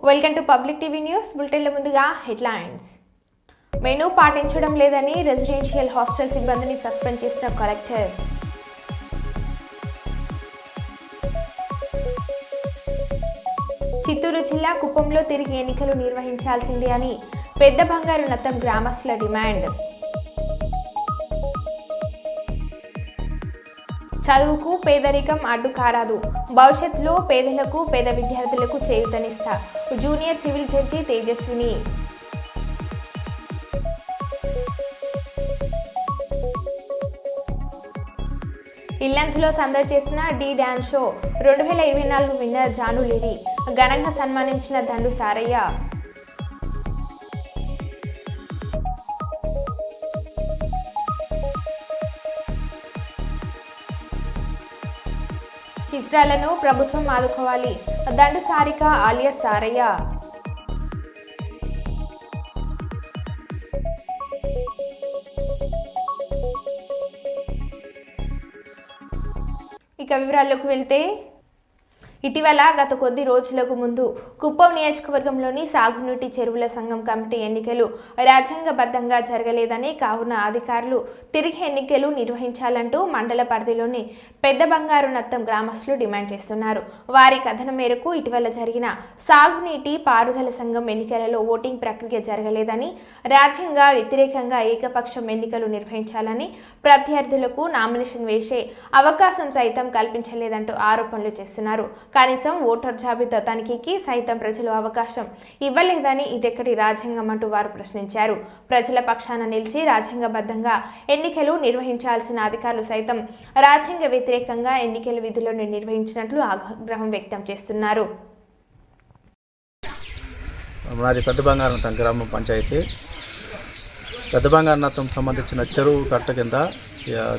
Welcome to public TV news. బులెటిన్ల ముందుగా headlines. Menu పాటించడం లేదని రెసిడెన్షియల్ హాస్టల్ సిబ్బందిని సస్పెండ్ చేసిన కలెక్టర్. చిత్తూరు జిల్లా కుప్పంలో తిరిగి ఎన్నికలు నిర్వహించాల్సిందే అని పెద్ద బంగారు నత్తం గ్రామస్తుల డిమాండ్. చదువుకు పేదరికం అడ్డు కారాదు, భవిష్యత్తులో పేదలకు పేద విద్యార్థులకు చేయూతనిస్తా జూనియర్ సివిల్ జడ్జి తేజస్విని. ఇల్లంతులో సందడి చేసిన D dance show 2024 winner Janu Liri ఘనంగా సన్మానించిన దండు సారయ్య. హిజ్రాలను ప్రభుత్వం ఆదుకోవాలి, దండు సారిక ఆలియస్ సారయ్య. ఇక వివరాల్లోకి వెళ్తే, ఇటీవల గత కొద్ది రోజులకు ముందు కుప్పం నియోజకవర్గంలోని సాగునీటి చెరువుల సంఘం కమిటీ ఎన్నికలు రాజ్యాంగబద్ధంగా జరగలేదని, కావున అధికారులు తిరిగి ఎన్నికలు నిర్వహించాలంటూ మండల పరిధిలోని పెద్ద బంగారు నత్తం గ్రామస్తులు డిమాండ్ చేస్తున్నారు. వారి కథనం మేరకు ఇటీవల జరిగిన సాగునీటి పారుదల సంఘం ఎన్నికలలో ఓటింగ్ ప్రక్రియ జరగలేదని, రాజ్యాంగ వ్యతిరేకంగా ఏకపక్షం ఎన్నికలు నిర్వహించాలని, ప్రత్యర్థులకు నామినేషన్ వేసే అవకాశం సైతం కల్పించలేదంటూ ఆరోపణలు చేస్తున్నారు. కనీసం ఓటర్ జాబితా తనిఖీకి సైతం ప్రజలు అవకాశం ఇవ్వలేదని ఇదెక్కడి రాజ్యాంగం అంటూ వారు ప్రశ్నించారు. ప్రజల పక్షాన నిలిచి రాజ్యాంగబద్ధంగా ఎన్నికలు నిర్వహించాల్సిన అధికారులు సైతం రాజ్యాంగ వ్యతిరేకంగా ఎన్నికల విధులను నిర్వహించినట్లు ఆగ్రహం వ్యక్తం చేస్తున్నారు. మాది పెద్ద బంగారనత్తం గ్రామ పంచాయతీ. పెద్ద బంగారనత్తం సంబంధించిన చెరువు కట్ట కింద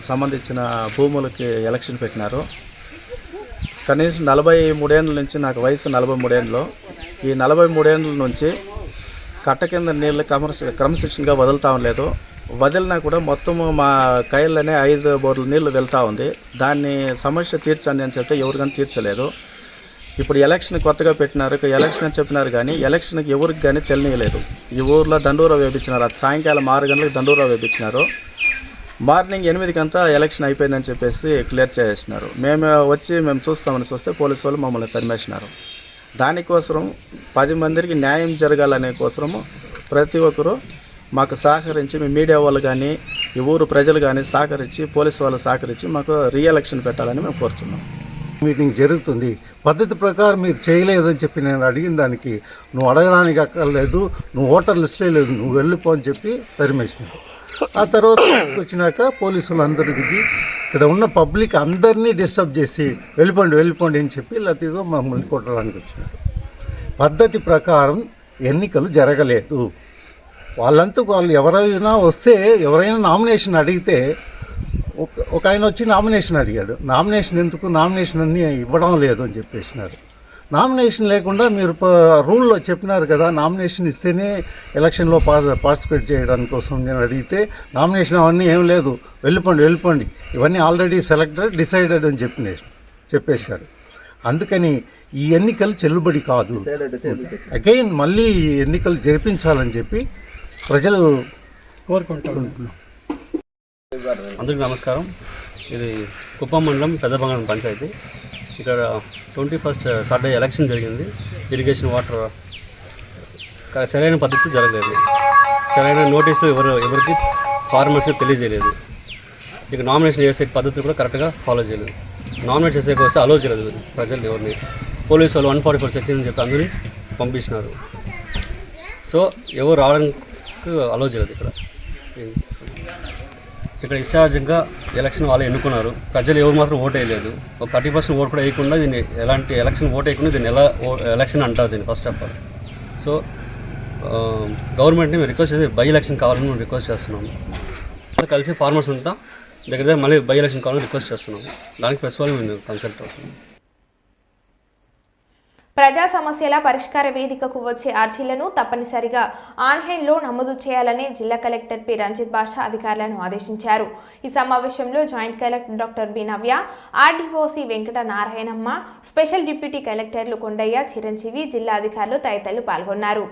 సంబంధించిన భూములకి ఎలక్షన్ పెట్టినారు. కనీసం 43 ఏళ్ళ నుంచి, నాకు వయసు 43 ఏళ్ళు, ఈ 43 ఏళ్ళ నుంచి కట్ట కింద నీళ్ళు క్రమశిక్షణగా వదులుతూ లేదు. వదిలినా కూడా మొత్తము మా కైళ్ళనే 5 బోర్ల నీళ్లు వెళ్తూ ఉంది. దాన్ని సమస్య తీర్చండి అని చెప్తే ఎవరికైనా తీర్చలేదు. ఇప్పుడు ఎలక్షన్ కొత్తగా పెట్టినారు, ఎలక్షన్ అని చెప్పినారు కానీ ఎలక్షన్కి ఎవరికి కానీ తెలియలేదు. ఈ ఊర్లో దండూరా వేపించినారు. అది సాయంకాలం 6 గంటలకు దండూరా వేపించినారు. మార్నింగ్ 8 ఎలక్షన్ అయిపోయిందని చెప్పేసి క్లియర్ చేసినారు. మేము చూస్తామని చూస్తే పోలీసు వాళ్ళు మమ్మల్ని తరిమేసినారు. దానికోసం 10 మందికి న్యాయం జరగాలనే కోసము ప్రతి ఒక్కరూ మాకు సహకరించి, మీ మీడియా వాళ్ళు కానీ ఈ ఊరు ప్రజలు కానీ సహకరించి, పోలీసు వాళ్ళు సహకరించి మాకు రీఎలక్షన్ పెట్టాలని మేము కోరుతున్నాం. మీటింగ్ జరుగుతుంది, పద్ధతి ప్రకారం మీరు చేయలేదని చెప్పి నేను అడిగిన దానికి నువ్వు అడగడానికి అక్కర్లేదు, నువ్వు ఓటర్ లిస్ట్లో లేదు, నువ్వు వెళ్ళిపో అని చెప్పి తరిమేసినావు. ఆ తర్వాత వచ్చినాక పోలీసులు అందరూ దిగి ఇక్కడ ఉన్న పబ్లిక్ అందరినీ డిస్టర్బ్ చేసి వెళ్ళిపోండి అని చెప్పి లతీగా మమ్మల్ని కొట్టడానికి వచ్చినారు. పద్ధతి ప్రకారం ఎన్నికలు జరగలేదు. వాళ్ళంతా వాళ్ళు ఎవరైనా వస్తే, ఎవరైనా నామినేషన్ అడిగితే ఒక ఆయన వచ్చి నామినేషన్ అడిగాడు. నామినేషన్ ఎందుకు, నామినేషన్ అన్నీ ఇవ్వడం లేదు అని చెప్పేసినారు. నామినేషన్ లేకుండా మీరు రూల్లో చెప్పినారు కదా, నామినేషన్ ఇస్తేనే ఎలక్షన్లో పార్టిసిపేట్ చేయడానికి కోసం నేను అడిగితే నామినేషన్ అవన్నీ ఏం లేదు, వెళ్ళిపోండి ఇవన్నీ ఆల్రెడీ సెలెక్టెడ్, డిసైడెడ్ అని చెప్పేశారు. అందుకని ఈ ఎన్నికలు చెల్లుబడి కాదు. అగైన్ మళ్ళీ ఎన్నికలు జరిపించాలని చెప్పి ప్రజలు కోరుకుంటున్నాం. అందరికీ నమస్కారం. ఇది కుప్పం మండలం పెద్ద బంగారం పంచాయతీ. ఇక్కడ 21st సాటర్డే ఎలక్షన్ జరిగింది. ఇరిగేషన్ వాటర్ సరైన పద్ధతి జరగలేదు. సరైన నోటీసులు ఎవరికి ఫార్మర్స్కి తెలియజేయలేదు. ఇక నామినేషన్ చేసే పద్ధతి కూడా కరెక్ట్గా ఫాలో చేయలేదు. నామినేట్ చేసే వస్తే అలో చేయలేదు ప్రజలు ఎవరిని. పోలీసు వాళ్ళు 144 సెక్షన్ అని చెప్పి అందరినీ పంపించినారు. సో ఎవరు రావడానికి అలో చేయలేదు. ఇక్కడ ఇష్టార్జంగా ఎలక్షన్ వాళ్ళు ఎన్నుకున్నారు. ప్రజలు ఎవరు మాత్రం ఓటు వేయలేదు. ఒక 30% ఓటు కూడా వేయకుండా దీన్ని ఎలాంటి ఎలక్షన్ ఓటు వేయకుండా దీన్ని ఎలా ఎలక్షన్ అంటారు దీన్ని ఫస్ట్ ఆఫ్ ఆల్. సో గవర్నమెంట్ని మేము రిక్వెస్ట్ చేసి బై ఎలక్షన్ కావాలని మేము రిక్వెస్ట్ చేస్తున్నాము. కలిసి ఫార్మర్స్ అంతా దగ్గర మళ్ళీ బై ఎలక్షన్ కావాలని రిక్వెస్ట్ చేస్తున్నాము. దానికి ప్రెస్ వాళ్ళు మేము కన్సల్ట్ అవుతున్నాం. ప్రజా సమస్యల పరిష్కార వేదికకు వచ్చే అర్జీలను తప్పనిసరిగా ఆన్లైన్లో నమోదు చేయాలని జిల్లా కలెక్టర్ పి రంజిత్ బాషా అధికారులను ఆదేశించారు. ఈ సమావేశంలో జాయింట్ కలెక్టర్ డాక్టర్ బి నవ్య, ఆర్డీఓసి వెంకట నారాయణమ్మ, స్పెషల్ డిప్యూటీ కలెక్టర్లు కొండయ్య, చిరంజీవి, జిల్లా అధికారులు తదితరులు పాల్గొన్నారు.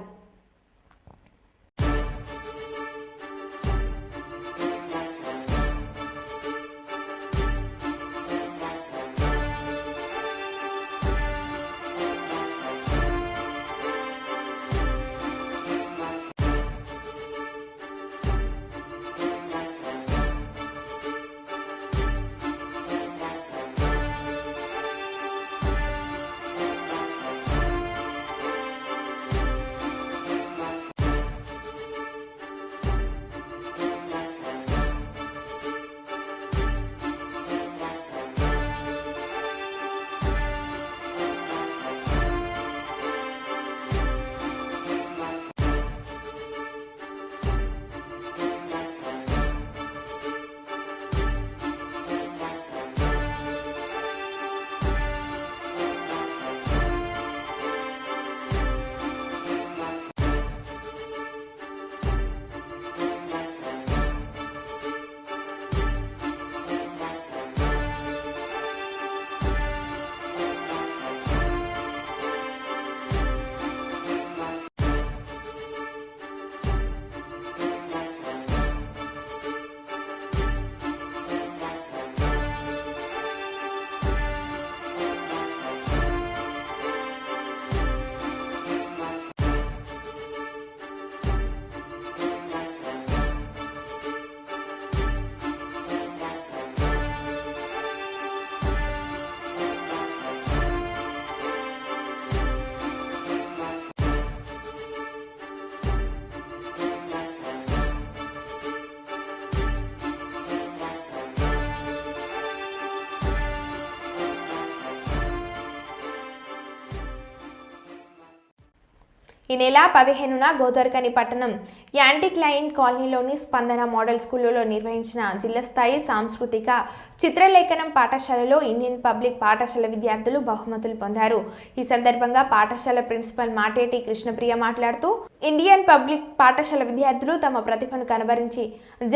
ఈ నెల 15న గోదర్కని పట్టణం యాంటిక్లైన్ కాలనీలోని స్పందన మోడల్ స్కూలులో నిర్వహించిన జిల్లా స్థాయి సాంస్కృతిక చిత్రలేఖనం పాఠశాలలో ఇండియన్ పబ్లిక్ పాఠశాల విద్యార్థులు బహుమతులు పొందారు. ఈ సందర్భంగా పాఠశాల ప్రిన్సిపల్ మాటేటి కృష్ణప్రియ మాట్లాడుతూ ఇండియన్ పబ్లిక్ పాఠశాల విద్యార్థులు తమ ప్రతిభను కనబరించి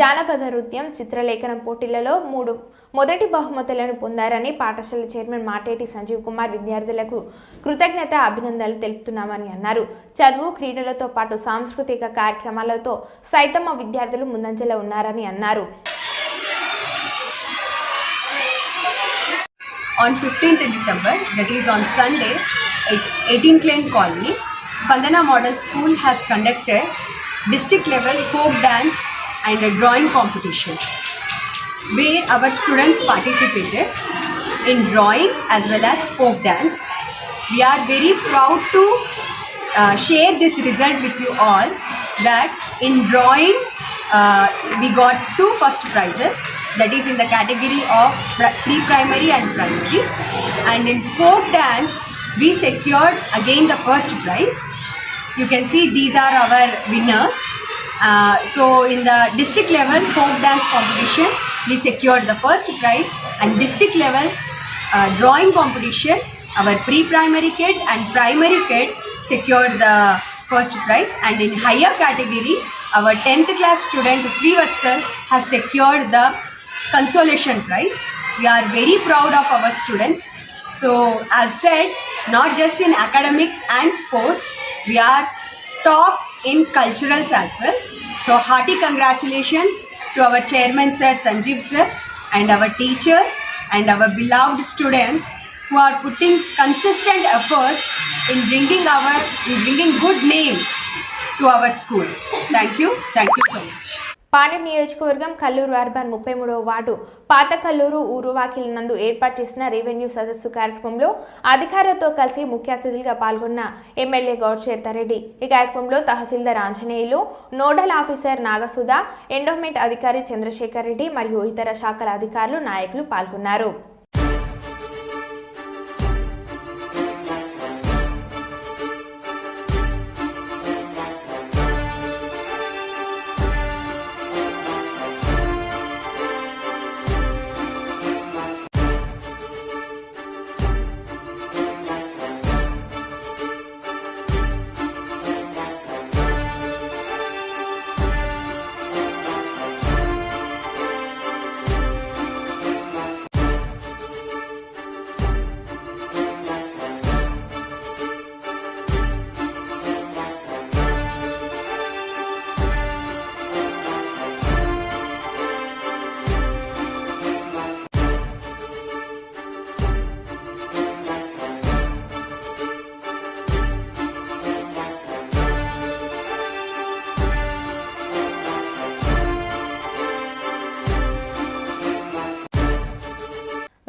జానపద నృత్యం, చిత్రలేఖనం పోటీలలో 3 మొదటి బహుమతులను పొందారని పాఠశాల చైర్మన్ మాటేటి సంజీవ్ కుమార్ విద్యార్థులకు కృతజ్ఞత అభినందనలు తెలుపుతున్నామని అన్నారు. చదువు, క్రీడలతో పాటు సాంస్కృతిక కార్యక్రమాలతో సైతమ విద్యార్థులు ముందంజలో ఉన్నారని అన్నారు. On 15th December, that is on Sunday, at 18 Klein Colony, Spandana Model School has conducted district level folk dance and drawing competitions, where our students participated in drawing as well as folk dance. We are very proud to share this result with you all, that in drawing we got 2 first prizes, that is in the category of pre-primary and primary, and in folk dance we secured again the first prize. You can see these are our winners. So in the district level folk dance competition we secured the first prize, and district level drawing competition our pre-primary kid and primary kid secured the first prize, and in higher category our 10th class student Srivatsal has secured the consolation prize. We are very proud of our students. So as said, not just in academics and sports, we are top in culturals as well. So hearty congratulations to our chairman sir Sanjeev sir and our teachers and our beloved students who are putting consistent efforts in bringing good name to our school. Thank you so much. Panyam నియోజకవర్గం Kalluru urban 33వ ward పాత కల్లూరు ఊరువాకిలి నందు ఏర్పాటు చేసిన revenue సదస్సు కార్యక్రమంలో అధికారులతో కలిసి ముఖ్య అతిథులుగా పాల్గొన్న ఎమ్మెల్యే గౌడ్ చేర్తారెడ్డి. ఈ కార్యక్రమంలో తహసీల్దార్ ఆంజనేయులు, నోడల్ ఆఫీసర్ నాగసుధ, ఎండోమెంట్ అధికారి చంద్రశేఖర్ రెడ్డి మరియు ఇతర శాఖల అధికారులు, నాయకులు పాల్గొన్నారు.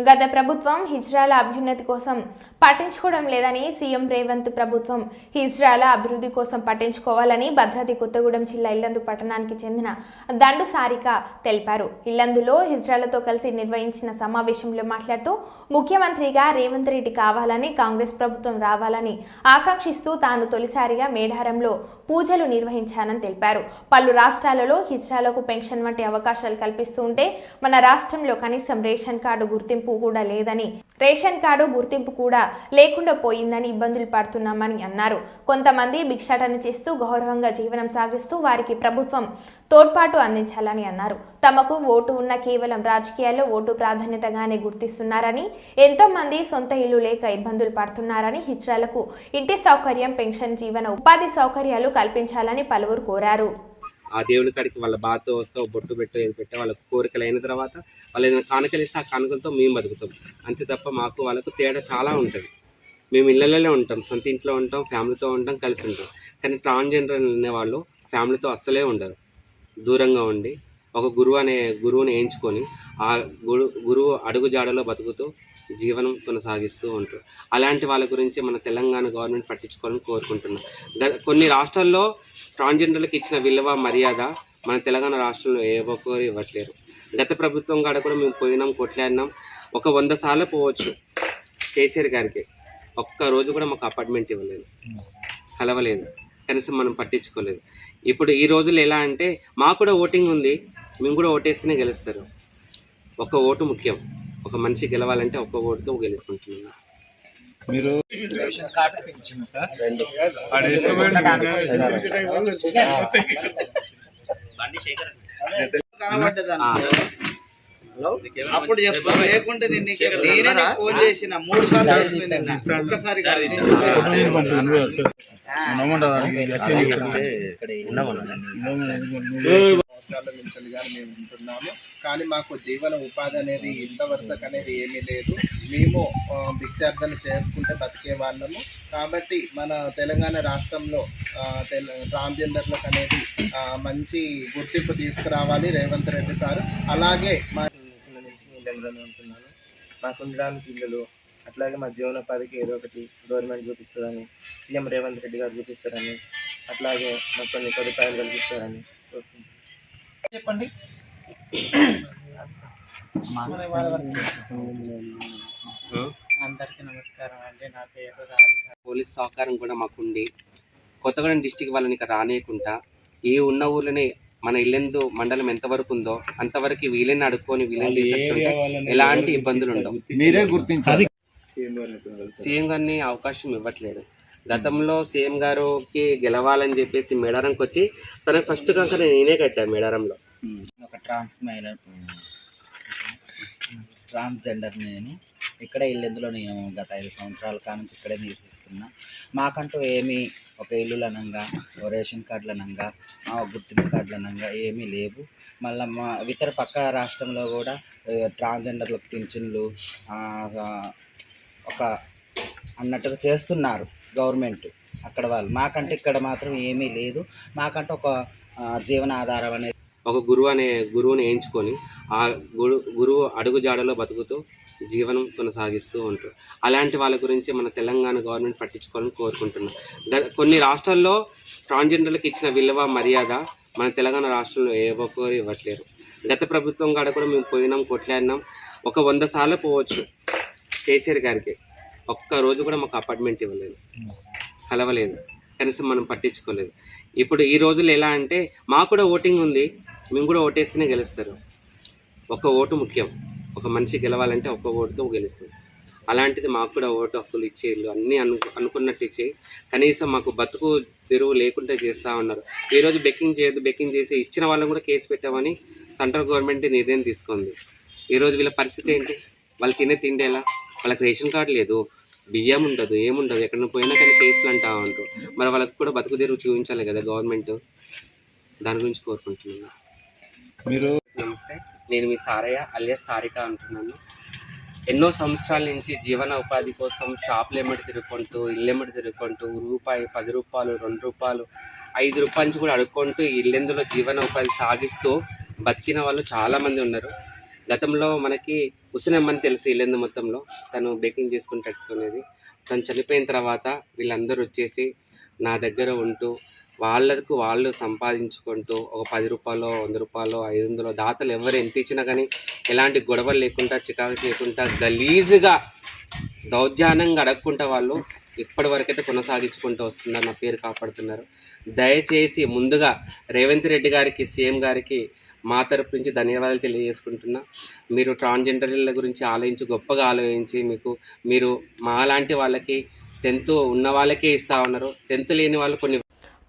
గత ప్రభుత్వం హిజ్రాల అభ్యున్నతి కోసం పట్టించుకోవడం లేదని సీఎం రేవంత్ ప్రభుత్వం హిజ్రాల అభివృద్ధి కోసం పట్టించుకోవాలని భద్రాద్రి కొత్తగూడెం జిల్లా ఇల్లందు పట్టణానికి చెందిన దండు సారిక తెలిపారు. ఇల్లందులో హిజ్రాలతో కలిసి నిర్వహించిన సమావేశంలో మాట్లాడుతూ ముఖ్యమంత్రిగా రేవంత్ రెడ్డి కావాలని, కాంగ్రెస్ ప్రభుత్వం రావాలని ఆకాంక్షిస్తూ తాను తొలిసారిగా మేడారంలో పూజలు నిర్వహించానని తెలిపారు. పలు రాష్ట్రాలలో హిజ్రాలకు పెన్షన్ వంటి అవకాశాలు కల్పిస్తూ ఉంటే మన రాష్ట్రంలో కనీసం రేషన్ కార్డు గుర్తింపు కూడా లేదని, రేషన్ కార్డు గుర్తింపు కూడా లేకుండా పోయిందని ఇబ్బందులు పడుతున్నామని అన్నారు. కొంతమంది భిక్షాటన చేస్తూ గౌరవంగా జీవనం సాగిస్తూ వారికి ప్రభుత్వం తోడ్పాటు అందించాలని అన్నారు. తమకు ఓటు ఉన్న కేవలం రాజకీయాల్లో ఓటు ప్రాధాన్యతగానే గుర్తిస్తున్నారని, ఎంతో మంది సొంత ఇల్లు లేక ఇబ్బందులు పడుతున్నారని, హిజ్రాలకు ఇంటి సౌకర్యం, పెన్షన్, జీవన ఉపాధి సౌకర్యాలు కల్పించాలని పలువురు కోరారు. ఆ దేవుడి కాడికి వాళ్ళ బాధతో వస్తావు, బొట్టు పెట్టు, ఏది పెట్టే వాళ్ళకు కోరికలు అయిన తర్వాత వాళ్ళు ఏదైనా కానుకలు ఇస్తే ఆ కానుకలతో మేము బతుకుతాం. అంతే తప్ప మాకు వాళ్ళకు తేడా చాలా ఉంటుంది. మేము ఇళ్ళలోనే ఉంటాం, సొంత ఇంట్లో ఉంటాం, ఫ్యామిలీతో ఉంటాం, కలిసి ఉంటాం. కానీ ట్రాన్స్జెండర్ అనేవాళ్ళు ఫ్యామిలీతో అస్సలే ఉండరు. దూరంగా ఉండి ఒక గురువుని ఎంచుకొని ఆ గురువు అడుగు జాడలో బతుకుతూ జీవనం కొనసాగిస్తూ ఉంటారు. అలాంటి వాళ్ళ గురించి మన తెలంగాణ గవర్నమెంట్ పట్టించుకోవాలని కోరుకుంటున్నాం. కొన్ని రాష్ట్రాల్లో ట్రాన్స్జెండర్లకు ఇచ్చిన విలువ, మర్యాద మన తెలంగాణ రాష్ట్రంలో ఏ ఒక్కరు ఇవ్వట్లేరు. గత ప్రభుత్వం కాడ కూడా మేము పోయినాం, కొట్లాడినాం. ఒక 100 సార్లు పోవచ్చు కేసీఆర్ గారికి. ఒక్కరోజు కూడా మాకు అపార్ట్మెంట్ ఇవ్వలేదు, కలవలేదు, కనీసం మనం పట్టించుకోలేదు. ఇప్పుడు ఈ రోజులు ఎలా అంటే మాకు కూడా ఓటింగ్ ఉంది, మేము కూడా ఓటేస్తేనే గెలుస్తారు. ఒక ఓటు ముఖ్యం. ఒక మనిషి గెలవాలంటే ఒక్క ఓటుతో గెలుచుకుంటున్నాం. మీరు అప్పుడు చెప్పు, లేకుంటే నేనే ఫోన్ చేసిన 3 సార్లు చేసిన నిన్న ఒక్కసారి మేము ఉంటున్నాము. కానీ మాకు జీవన ఉపాధి అనేది ఇంత వరుసకు అనేది ఏమీ లేదు. మేము భిక్షార్థన చేసుకుంటే బతికే వాళ్ళము. కాబట్టి మన తెలంగాణ రాష్ట్రంలో ట్రాన్స్జెండర్లకు అనేది మంచి గుర్తింపు తీసుకురావాలి రేవంత్ రెడ్డి సార్. అలాగే మా ఉంటున్నాను, మాకు ఉండడానికి ఇల్లులు, అట్లాగే మా జీవనోపాధికి ఏదో ఒకటి గవర్నమెంట్ చూపిస్తుందని, సీఎం రేవంత్ రెడ్డి గారు చూపిస్తారని, అట్లాగే మాకు కొన్ని సదుపాయాలు కల్పిస్తారని చెప్పండి. అందరికీ నమస్కారం అండి. నా పేరు పోలీస్ సహకారం కూడా మాకుండి కొత్తగూడెం డిస్టిక్ వాళ్ళని ఇక రానియకుండా ఈ ఉన్న ఊర్లోనే మన ఇల్లెందు మండలం ఎంతవరకు ఉందో అంతవరకు వీళ్ళని అడుక్కొని వీళ్ళని తీసుకుంటే ఎలాంటి ఇబ్బందులు ఉండవు. మీరే గుర్తించాలి. సీఎం గారిని అవకాశం ఇవ్వట్లేదు. గతంలో సీఎం గారికి గెలవాలని చెప్పేసి మేడారంకి వచ్చి తన ఫస్ట్ కాక నేనే కట్టాను మేడారంలో. ఒక ట్రాన్స్జెండర్ నేను ఇక్కడ ఇల్లెందులో నేను గత 5 సంవత్సరాల కానుంచి ఇక్కడే నివసిస్తున్నా. మాకంటూ ఏమీ ఒక ఇల్లులు అనంగా, రేషన్ కార్డులు అనంగా, గుర్తింపు కార్డులు అనంగా ఏమీ లేవు. మళ్ళీ మా ఇతర పక్క రాష్ట్రంలో కూడా ట్రాన్స్జెండర్లకు పింఛన్లు ఒక అన్నట్టుగా చేస్తున్నారు గవర్నమెంట్ అక్కడ వాళ్ళు. మాకంటే ఇక్కడ మాత్రం ఏమీ లేదు. మాకంటే ఒక జీవనాధారం అనేది ఒక గురువుని ఎంచుకొని ఆ గురువు అడుగు జాడలో బతుకుతూ జీవనం కొనసాగిస్తూ ఉంటారు. అలాంటి వాళ్ళ గురించి మన తెలంగాణ గవర్నమెంట్ పట్టించుకోవాలని కోరుకుంటున్నాం. కొన్ని రాష్ట్రాల్లో ట్రాన్స్జెండర్లకు ఇచ్చిన విలువ, మర్యాద మన తెలంగాణ రాష్ట్రంలో ఏ ఒక్కరు ఇవ్వట్లేరు. గత ప్రభుత్వం కాడ కూడా మేము పోయినాం, కొట్లాడినాం. ఒక 100 సార్లు పోవచ్చు కేసీఆర్ గారికి. ఒక్కరోజు కూడా మాకు అపార్ట్మెంట్ ఇవ్వలేదు, కలవలేదు, కనీసం మనం పట్టించుకోలేదు. ఇప్పుడు ఈ రోజులు ఎలా అంటే మాకు కూడా ఓటింగ్ ఉంది, మేము కూడా ఓటేస్తేనే గెలుస్తారు. ఒక ఓటు ముఖ్యం. ఒక మనిషి గెలవాలంటే ఒక్క ఓటుతో గెలుస్తాం. అలాంటిది మాకు కూడా ఓటు హక్కులు ఇచ్చేళ్ళు అన్నీ అనుకున్నట్టు ఇచ్చి కనీసం మాకు బతుకు తెరువు లేకుండా చేస్తూ ఉన్నారు. ఈరోజు బెక్కింగ్ చేసి ఇచ్చిన వాళ్ళని కూడా కేసు పెట్టామని సెంట్రల్ గవర్నమెంట్ నిర్ణయం తీసుకుంది. ఈరోజు వీళ్ళ పరిస్థితి ఏంటి? వాళ్ళు తినే తిండి ఎలా? వాళ్ళకి రేషన్ కార్డు లేదు, బియ్యం ఉండదు, ఏముండదు. ఎక్కడికి పోయినా కానీ కేసులు అంటా ఉంటారు. మరి వాళ్ళకి కూడా బతుకు తెరువు చూపించాలి కదా గవర్నమెంట్. దాని గురించి కోరుకుంటున్నాను. మీరు నమస్తే, నేను మీ సారయ్య అలియాస్ సారిక అంటున్నాను. ఎన్నో సంవత్సరాల నుంచి జీవన ఉపాధి కోసం షాపులు ఎమ్మడి తిరుగుకుంటూ, ఇల్లెమ్మడి తిరుగుకుంటూ, రూపాయి, 10 రూపాయలు, 2 రూపాయలు, 5 రూపాయల నుంచి కూడా అడుక్కుంటూ ఇల్లెందులో జీవన ఉపాధి సాగిస్తూ బతికిన వాళ్ళు చాలామంది ఉన్నారు. గతంలో మనకి ఉసినమ్మని తెలుసు ఇల్లెందు మొత్తంలో, తను బేకింగ్ చేసుకుని పెట్టుకునేది. తను చనిపోయిన తర్వాత వీళ్ళందరూ వచ్చేసి నా దగ్గర ఉంటూ వాళ్ళకు వాళ్ళు సంపాదించుకుంటూ ఒక 10 రూపాయలు, 100 రూపాయలు, 500 దాతలు ఎవరు ఎంత ఇచ్చినా కానీ ఎలాంటి గొడవలు లేకుండా, చికాకు లేకుండా, గలీజుగా దౌర్జన్యంగా అడగకుండా వాళ్ళు ఇప్పటి వరకైతే కొనసాగించుకుంటూ వస్తున్నారు, నా పేరు కాపాడుతున్నారు. దయచేసి ముందుగా రేవంత్ రెడ్డి గారికి, సీఎం గారికి మా తరపు నుంచి ధన్యవాదాలు తెలియజేసుకుంటున్నా. మీరు ట్రాన్స్జెండర్ల గురించి ఆలోచించి, గొప్పగా ఆలోచించి, మీరు మాలాంటి వాళ్ళకి 10th ఉన్న వాళ్ళకే ఇస్తా ఉన్నారు. 10th లేని వాళ్ళు కొన్ని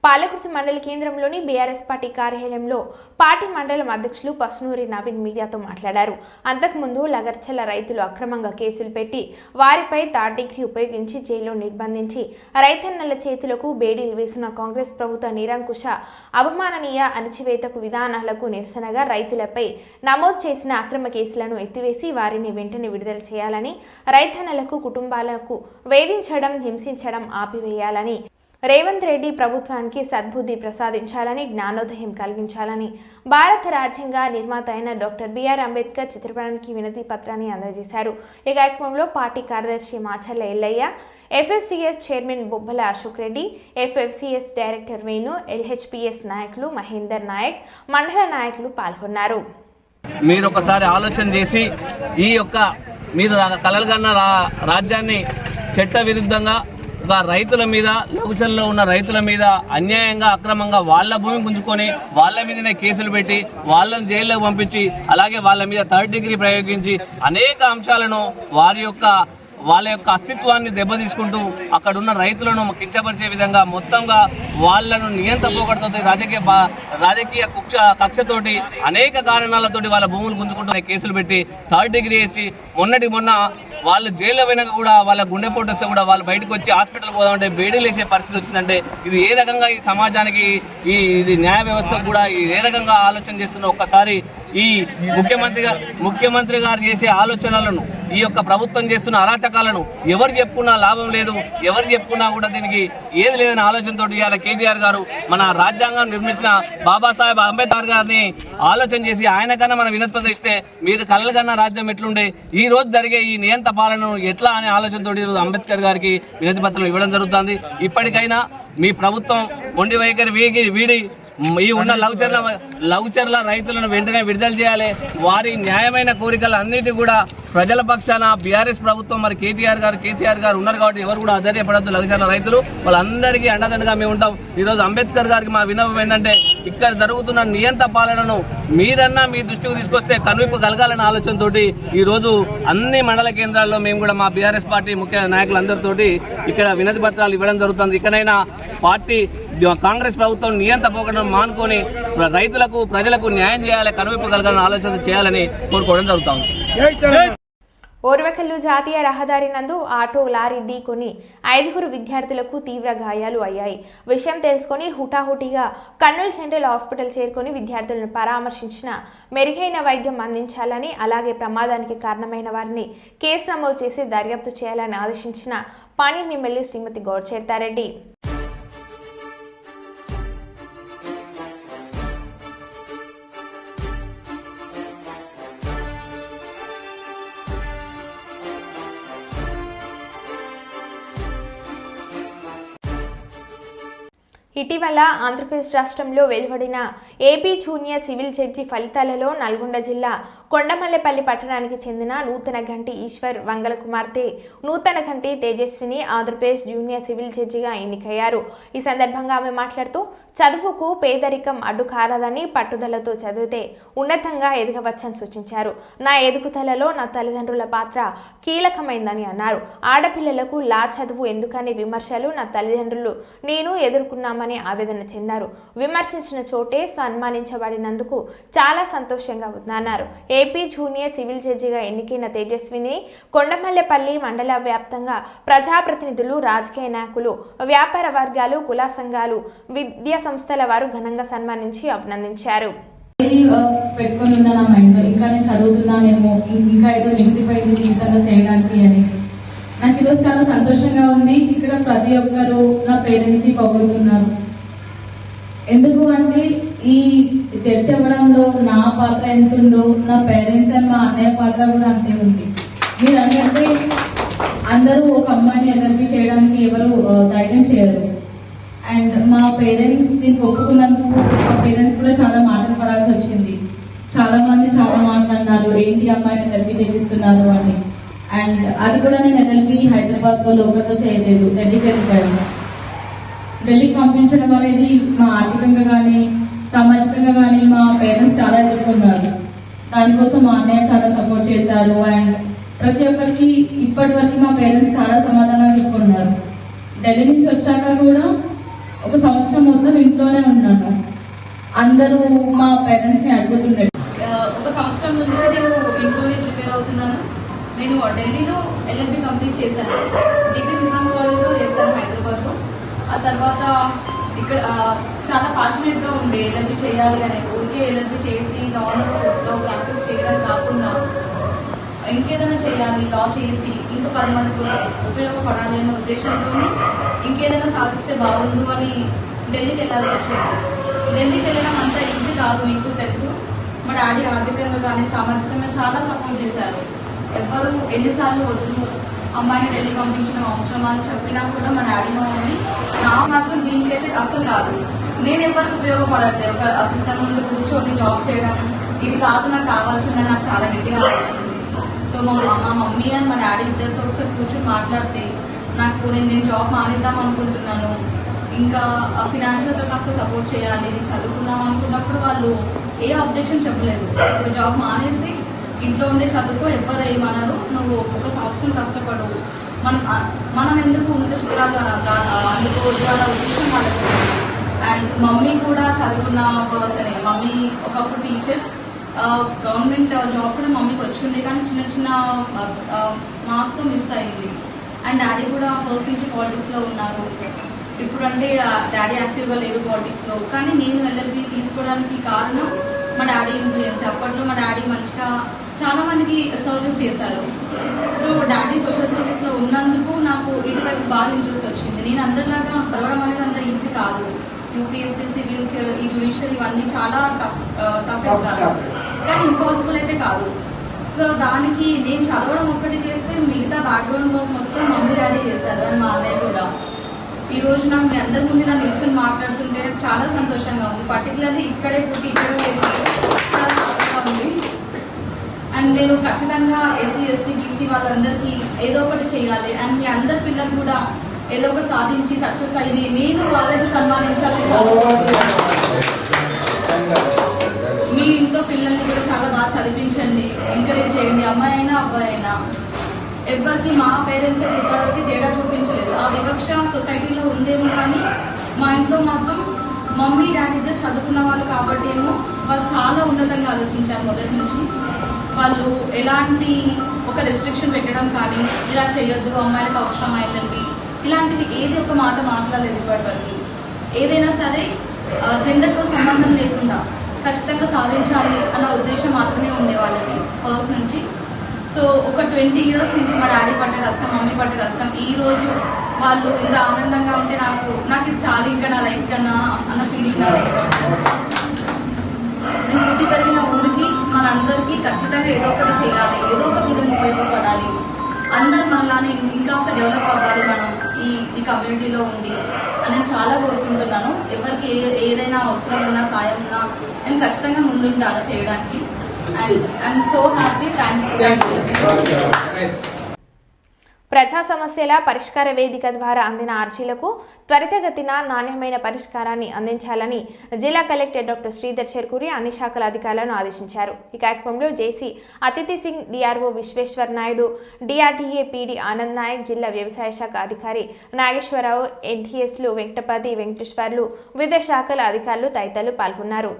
పాలకుర్తి మండల కేంద్రంలోని బీఆర్ఎస్ పార్టీ కార్యాలయంలో పార్టీ మండలం అధ్యక్షులు పసునూరి నవీన్ మీడియాతో మాట్లాడారు. అంతకుముందు లగర్చల రైతులు అక్రమంగా కేసులు పెట్టి వారిపై 3rd డిగ్రీ ఉపయోగించి జైల్లో నిర్బంధించి రైతన్నల చేతులకు బేడీలు వేసిన కాంగ్రెస్ ప్రభుత్వ నిరంకుశ, అవమాననీయ అణచివేతకు విధానాలకు నిరసనగా రైతులపై నమోదు చేసిన అక్రమ కేసులను ఎత్తివేసి వారిని వెంటనే విడుదల చేయాలని, రైతన్నలకు, కుటుంబాలకు వేధించడం, హింసించడం ఆపివేయాలని, రేవంత్ రెడ్డి ప్రభుత్వానికి సద్బుద్ధి ప్రసాదించాలని, జ్ఞానోదయం కలిగించాలని భారత రాజ్యాంగ నిర్మాత అయిన డాక్టర్ బిఆర్ అంబేద్కర్ చిత్రపటానికి వినతి పత్రాన్ని అందజేశారు. ఈ కార్యక్రమంలో పార్టీ కార్యదర్శి Macherla Ellaiah, FFCS chairman Bobbala Ashok Reddy, FFCS director Venu, LHPS నాయకులు మహేందర్ నాయక్, మండల నాయకులు పాల్గొన్నారు. మీరు ఒకసారి ఆలోచన చేసి ఈ యొక్క మీరు కలలుగన్న రాజ్యాన్ని చట్ట విరుద్ధంగా రైతుల మీద, లఘుచల్లో ఉన్న రైతుల మీద అన్యాయంగా, అక్రమంగా వాళ్ళ భూమి గుంజుకొని వాళ్ళ మీదనే కేసులు పెట్టి వాళ్ళని జైల్లోకి పంపించి, అలాగే వాళ్ళ మీద 3rd డిగ్రీ ప్రయోగించి అనేక అంశాలను వాళ్ళ యొక్క అస్తిత్వాన్ని దెబ్బతీసుకుంటూ అక్కడ ఉన్న రైతులను కించపరిచే విధంగా మొత్తంగా వాళ్ళను నియంత్రణ పోగొడుతూ రాజకీయ కక్షతోటి అనేక కారణాలతోటి వాళ్ళ భూములు గుంజుకుంటూ కేసులు పెట్టి 3rd డిగ్రీ ఇచ్చి మొన్న వాళ్ళు జైల్లో వెనక కూడా వాళ్ళ గుండెపోటు వస్తే కూడా వాళ్ళు బయటకు వచ్చి హాస్పిటల్ పోదామంటే బేడీలు వేసే పరిస్థితి వచ్చిందంటే ఇది ఏ రకంగా ఈ సమాజానికి, ఇది న్యాయ వ్యవస్థకు కూడా ఏ రకంగా ఆలోచన చేస్తున్నా ఒక్కసారి ఈ ముఖ్యమంత్రి గారు చేసే ఆలోచనలను, ఈ యొక్క ప్రభుత్వం చేస్తున్న అరాచకాలను ఎవరు చెప్పుకున్నా లాభం లేదు, ఎవరు చెప్పుకున్నా కూడా దీనికి ఏది లేదనే ఆలోచనతో ఇవాళ కేటీఆర్ గారు మన రాజ్యాంగం నిర్మించిన బాబాసాహెబ్ అంబేద్కర్ గారిని ఆలోచన చేసి ఆయన కన్నా మన వినతి ఇస్తే మీరు కలలు కన్నా రాజ్యం ఎట్లుండే, ఈ రోజు జరిగే ఈ నియంత పాలనను ఎట్లా అనే ఆలోచనతో ఈరోజు అంబేద్కర్ గారికి వినతి పత్రం ఇవ్వడం జరుగుతుంది. ఇప్పటికైనా మీ ప్రభుత్వం మొండి వైఖరి వీడి ఈ ఉన్న లఘుచర్ల రైతులను వెంటనే విడుదల చేయాలి. వారి న్యాయమైన కోరికలు అన్నిటి కూడా ప్రజల పక్షాన బీఆర్ఎస్ ప్రభుత్వం, మరి కేటీఆర్ గారు, కేసీఆర్ గారు ఉన్నారు కాబట్టి ఎవరు కూడా అధైర్యపడద్దు. లఘుచర్ల రైతులు వాళ్ళందరికీ అండదండగా మేము ఉంటాం. ఈరోజు అంబేద్కర్ గారికి మా విన్నపం ఏంటంటే ఇక్కడ జరుగుతున్న నియంత పాలనను మీరన్నా మీ దృష్టికి తీసుకొస్తే కనువిప్పు కలగాలన్న ఆలోచనతో ఈరోజు అన్ని మండల కేంద్రాల్లో మేము కూడా మా బీఆర్ఎస్ పార్టీ ముఖ్య నాయకులందరితోటి ఇక్కడ వినతి పత్రాలు ఇవ్వడం జరుగుతుంది. ఇక్కడైనా పార్టీ కాంగ్రెస్ ప్రభుత్వం నియంత పోకడం మానుకొని రైతులకు, ప్రజలకు న్యాయం చేయాలి, కనువిప్పు కలగాలని ఆలోచన చేయాలని కోరుకోవడం జరుగుతుంది. ఓర్వకల్లు జాతీయ రహదారి నందు ఆటో లారీ ఢీకొని 5 విద్యార్థులకు తీవ్ర గాయాలు అయ్యాయి. విషయం తెలుసుకొని హుటాహుటిగా కర్నూలు సెంట్రల్ హాస్పిటల్ చేరుకొని విద్యార్థులను పరామర్శించిన మెరుగైన వైద్యం అందించాలని, అలాగే ప్రమాదానికి కారణమైన వారిని కేసు నమోదు చేసి దర్యాప్తు చేయాలని ఆదేశించిన పాణ్యం ఎమ్మెల్యే శ్రీమతి గౌడ్చేర్తారెడ్డి. ఇటీవల ఆంధ్రప్రదేశ్ రాష్ట్రంలో వెలువడిన ఏపీ జూనియర్ సివిల్ జడ్జి ఫలితాలలో నల్గొండ జిల్లా కొండమల్లెపల్లి పట్టణానికి చెందిన నూతన గంటి ఈశ్వర్ వంగల కుమార్తె నూతన గంటి తేజస్విని ఆంధ్రప్రదేశ్ జూనియర్ సివిల్ జడ్జిగా ఎన్నికయ్యారు. ఈ సందర్భంగా ఆమె మాట్లాడుతూ చదువుకు పేదరికం అడ్డు కారదని, పట్టుదలతో చదివితే ఉన్నతంగా ఎదగవచ్చని సూచించారు. నా ఎదుగుదలలో నా తల్లిదండ్రుల పాత్ర కీలకమైందని అన్నారు. ఆడపిల్లలకు లా చదువు ఎందుకనే విమర్శలు నా తల్లిదండ్రులు నేను ఎదుర్కొన్నామని ఆవేదన చెందారు. విమర్శించిన చోటే సన్మానించబడినందుకు చాలా సంతోషంగా ఉందన్నారు. ఏపీ జూనియర్ సివిల్ జడ్జిగా ఎన్నికైన తేజస్విని కొండమల్లెపల్లి మండల వ్యాప్తంగా ప్రజాప్రతినిధులు, రాజకీయ నాయకులు, వ్యాపార వర్గాలు, కుల సంఘాలు, విద్యా సంస్థల వారు ఘనంగా సన్మానించి అభినందించారు. పెట్టుకొని ఉన్నా నా మైండ్లో ఇంకా నేను చదువుతున్నానేమో, ఇంకా ఏదో నిండిపోయింది జీవితంలో చేయడానికి అని. నాకు ఈరోజు చాలా సంతోషంగా ఉంది. ఇక్కడ ప్రతి ఒక్కరు నా పేరెంట్స్ ని పొగుడుతున్నారు. ఎందుకు అంటే ఈ చర్చ అవ్వడంలో నా పాత్ర ఎంత ఉందో నా పేరెంట్స్ అండ్ మా అన్నయ్య పాత్ర కూడా అంతే ఉంది. మీరు అంటే అందరూ ఒక అమ్మాయిని ఎల్ఎల్బి చేయడానికి ఎవరు ధైర్యం చేయరు. అండ్ మా పేరెంట్స్ దీనికి ఒప్పుకున్నందుకు మా పేరెంట్స్ కూడా చాలా మాటలు పడాల్సి వచ్చింది. చాలా మంది చాలా మాట్లాడినారు, ఏంటి అమ్మాయిని ఎల్ఎల్బి చేపిస్తున్నారు అని. అండ్ అది కూడా నేను ఎల్ఎల్బి హైదరాబాద్ లో లోకల్తో చేయలేదు, ఢిల్లీకి వెళ్ళిపోయాను. ఢిల్లీకి పంపించడం అనేది మా ఆర్థికంగా కానీ సామాజికంగా కానీ మా పేరెంట్స్ చాలా ఎదుర్కొన్నారు. దానికోసం మా అన్నయ్య చాలా సపోర్ట్ చేశారు. అండ్ ప్రతి ఒక్కరికి ఇప్పటి వరకు మా పేరెంట్స్ చాలా సమాధానాలు చెప్పుకున్నారు. ఢిల్లీ నుంచి వచ్చాక కూడా ఒక సంవత్సరం మొత్తం ఇంట్లోనే ఉన్నాను. అందరూ మా పేరెంట్స్ ని అడుగుతున్నారు. ఒక సంవత్సరం నుంచి నేను ఇంట్లోనే ప్రిపేర్ అవుతున్నాను. నేను ఢిల్లీలో ఎల్ఎల్బి కంప్లీట్ చేశాను. డిగ్రీ నిజాం కాలేజ్లో చేశాను హైదరాబాద్లో. ఆ తర్వాత ఇక్కడ చాలా ప్యాషనేట్ గా ఉండే ఎల్ఎల్బి చేయాలి అని. ఊరికే ఎల్ఎల్బి చేసి లో ప్రాక్టీస్ చేయడం కాకుండా ఇంకేదైనా చేయాలి, లా చేసి ఇంకా 10 మందికి ఉపయోగపడాలి అనే ఉద్దేశంతో ఇంకేదైనా సాధిస్తే బాగుండు అని ఢిల్లీకి వెళ్ళాల్సి వచ్చింది. ఢిల్లీకి వెళ్ళడం అంత ఈజీ కాదు, మీకు తెలుసు. మా డాడీ ఆర్థికంగా కానీ సామాజికంగా చాలా సపోర్ట్ చేశారు. ఎవ్వరు ఎన్నిసార్లు వద్దు అమ్మాయిని ఢిల్లీ పంపించడం అవసరమా అని చెప్పినా కూడా మా డాడీ మమ్మల్ని నా మాత్రం దీనికైతే అసలు కాదు. నేను ఎవరికి ఉపయోగపడట్లేదు. ఒక అసిస్టెంట్ ముందు కూర్చొని జాబ్ చేయడం ఇది కాదు, నాకు కావాల్సిందని నాకు చాలా గట్టిగా అనిపించింది. సో మా మమ్మీ అండ్ మా డాడీ ఇద్దరితో ఒకసారి కూర్చొని మాట్లాడితే నాకు నేను జాబ్ మానేద్దాం అనుకుంటున్నాను, ఇంకా ఫినాన్షియల్గా కాస్త సపోర్ట్ చేయాలి, నేను చదువుకుందాం అనుకున్నప్పుడు వాళ్ళు ఏ అబ్జెక్షన్ చెప్పలేదు. జాబ్ మానేసి ఇంట్లో ఉండే చదువుకో, ఎవరు ఏమన్నారు, నువ్వు ఒక సంవత్సరం కష్టపడు, మనం ఎందుకు ఉన్నత శిఖరాలు అందుకోవద్దు అన్న ఉద్దేశం వాళ్ళకు. అండ్ మమ్మీ కూడా చదువుకున్న పర్సనే. మమ్మీ ఒకప్పుడు టీచర్, గవర్నమెంట్ జాబ్ కూడా మమ్మీకి వచ్చిండే, కానీ చిన్న చిన్న మార్క్స్తో మిస్ అయింది. అండ్ డాడీ కూడా ఫస్ట్ నుంచి పాలిటిక్స్లో ఉన్నారు. ఇప్పుడు అంటే డాడీ యాక్టివ్గా లేరు పాలిటిక్స్లో. కానీ నేను ఎల్ఎల్బి తీసుకోవడానికి కారణం మా డాడీ ఇన్ఫ్లుయెన్స్. అప్పట్లో మా డాడీ మంచిగా చాలా మందికి సర్వీస్ చేశారు. సో డాడీ సోషల్ సర్వీస్లో ఉన్నందుకు నాకు ఇటువైపు బాగా ఇంట్రెస్ట్ వచ్చింది. నేను అందరిలాగా చదవడం అనేది అంత ఈజీ కాదు. యూపీఎస్సీ, సివిల్స్, ఈ జ్యుడిషియల్ ఇవన్నీ చాలా టఫ్ ఎగ్జామ్స్, కానీ ఇంపాసిబుల్ అయితే కాదు. సో దానికి నేను చదవడం ఒక్కటి చేస్తే మిగతా బ్యాక్గ్రౌండ్ వర్క్ మొత్తం మమ్మీ డాడీ చేశారు అని మా అన్నయ్య కూడా. ఈ రోజు నాకు మీ అందరి ముందు ఇలా నిల్చొని మాట్లాడుతుంటే చాలా సంతోషంగా ఉంది. పర్టికులర్లీ ఇక్కడే పుట్టి ఇక్కడే చాలా హ్యాపీగా ఉంది. అండ్ నేను ఖచ్చితంగా ఎస్సీ, ఎస్టీ, బీసీ వాళ్ళందరికీ ఏదో ఒకటి చేయాలి. అండ్ మీ అందరి పిల్లలు కూడా ఏదో ఒకటి సాధించి సక్సెస్ అయ్యి నేను వాళ్ళకి సన్మానించాలి. మీ ఇంట్లో పిల్లల్ని కూడా చాలా బాగా చదివించండి, ఎంకరేజ్ చేయండి. అమ్మాయి అయినా అబ్బాయి అయినా ఎవరికి మా పేరెంట్స్ అయితే ఇప్పటివరకు తేడా చూపించలేదు. ఆ వివక్ష సొసైటీలో ఉందేమో, కానీ మా ఇంట్లో మాత్రం మమ్మీ డాడీ ఇద్దరు చదువుకున్న వాళ్ళు కాబట్టి ఏమో వాళ్ళు చాలా ఉన్నతంగా ఆలోచించారు. మొదటి నుంచి వాళ్ళు ఎలాంటి ఒక రెస్ట్రిక్షన్ పెట్టడం కానీ, ఇలా చేయొద్దు అమ్మాయిలకు అవసరం అయ్యిందండి, ఇలాంటివి ఏది ఒక మాట మాట్లాడలేదు ఇప్పటివరకు. ఏదైనా సరే జెండర్తో సంబంధం లేకుండా ఖచ్చితంగా సాధించాలి అన్న ఉద్దేశం మాత్రమే ఉండే వాళ్ళకి ఫస్ట్ నుంచి. సో ఒక 20 years నుంచి మా డాడీ పడ్డ కష్టం, మమ్మీ పడ్డ కష్టం, ఈ రోజు వాళ్ళు ఇంత ఆనందంగా ఉంటే నాకు ఇది చాలా ఇంకా నా లైఫ్ కన్నా అన్న ఫీలింగ్. నేను పుట్టి పెరిగిన ఊరికి మనందరికీ ఖచ్చితంగా ఏదో ఒకటి చేయాలి, ఏదో ఒక విధంగా ఉపయోగపడాలి, అందరు మనలానే ఇంకాస్త డెవలప్ అవ్వాలి మనం ఈ కమ్యూనిటీలో ఉండి అని నేను చాలా కోరుకుంటున్నాను. ఎవరికి ఏదైనా అవసరం ఉన్నా, సాయం ఉన్నా నేను ఖచ్చితంగా ముందుంటాను చేయడానికి. And I'm so happy. Thank you. ప్రజా సమస్యల పరిష్కార వేదిక ద్వారా అందిన అర్జీలకు త్వరితగతిన నాణ్యమైన పరిష్కారాన్ని అందించాలని జిల్లా కలెక్టర్ డాక్టర్ శ్రీధర్ చెర్కూరి అన్ని శాఖల అధికారులను ఆదేశించారు. ఈ కార్యక్రమంలో JC Aditi Singh, DRO Vishweshwar Naidu, DRDA PD Anand Nayak, జిల్లా వ్యవసాయ శాఖ అధికారి నాగేశ్వరరావు, ఎన్టీఎస్లు వెంకటపతి, వెంకటేశ్వర్లు, వివిధ శాఖల అధికారులు తదితరులు పాల్గొన్నారు.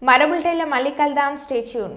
మరో బులెటిన్లో మళ్ళీ కలుద్దాం. Stay tune.